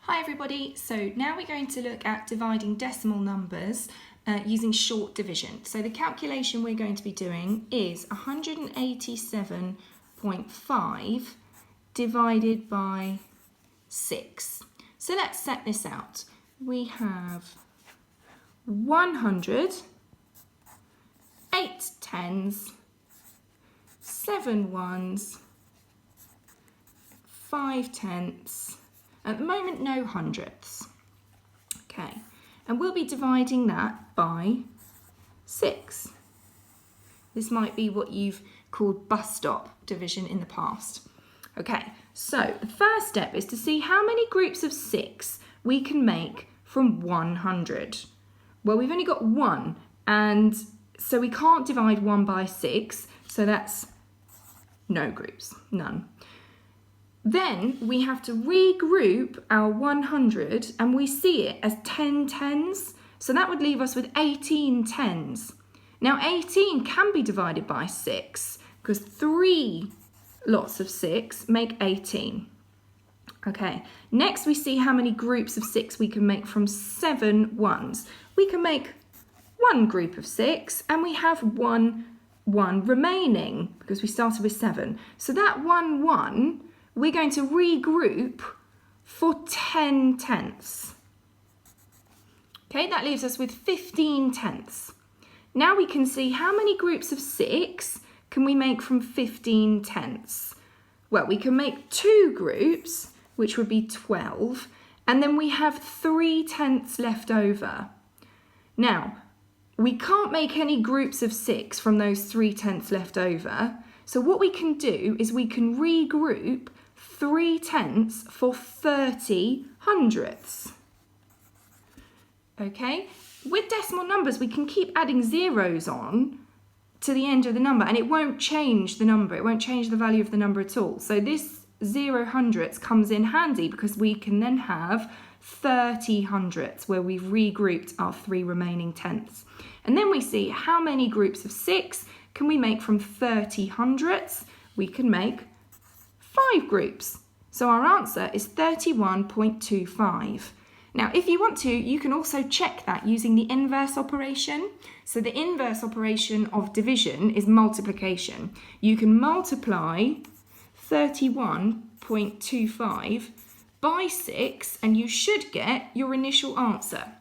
Hi everybody, so now we're going to look at dividing decimal numbers using short division. So the calculation we're going to be doing is 187.5 divided by 6. So let's set this out. We have 100, 8 tens, 7 ones, 5 tenths. At the moment, no hundredths. Okay, and we'll be dividing that by 6. This might be what you've called bus stop division in the past. Okay, so the first step is to see how many groups of 6 we can make from 100. Well, we've only got 1, and so we can't divide 1 by 6, so that's no groups, none. Then we have to regroup our 100 and we see it as 10 tens. So that would leave us with 18 tens. Now 18 can be divided by 6 because 3 lots of 6 make 18. Okay, next we see how many groups of 6 we can make from 7 ones. We can make 1 group of 6 and we have one remaining because we started with 7. So that 1 we're going to regroup for 10 tenths. Okay, that leaves us with 15 tenths. Now we can see how many groups of 6 can we make from 15 tenths. Well, we can make 2 groups, which would be 12, and then we have 3 tenths left over. Now, we can't make any groups of 6 from those 3 tenths left over, so what we can do is we can regroup 3 tenths for 30 hundredths. Okay, with decimal numbers we can keep adding zeros on to the end of the number and it won't change the number, it won't change the value of the number at all. So this 0 hundredths comes in handy because we can then have 30 hundredths where we've regrouped our 3 remaining tenths. And then we see how many groups of 6 can we make from 30 hundredths. We can make 5 groups. So our answer is 31.25. Now, if you want to, you can also check that using the inverse operation. So the inverse operation of division is multiplication. You can multiply 31.25 by 6 and you should get your initial answer.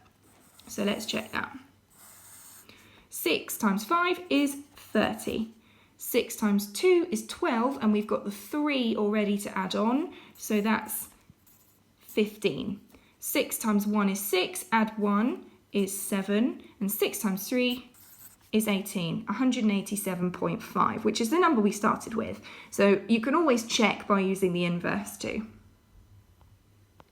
So let's check that. 6 times 5 is 30. 6 times 2 is 12 and we've got the 3 already to add on, so that's 15. 6 times 1 is 6, add 1 is 7, and 6 times 3 is 18, 187.5, which is the number we started with. So you can always check by using the inverse too.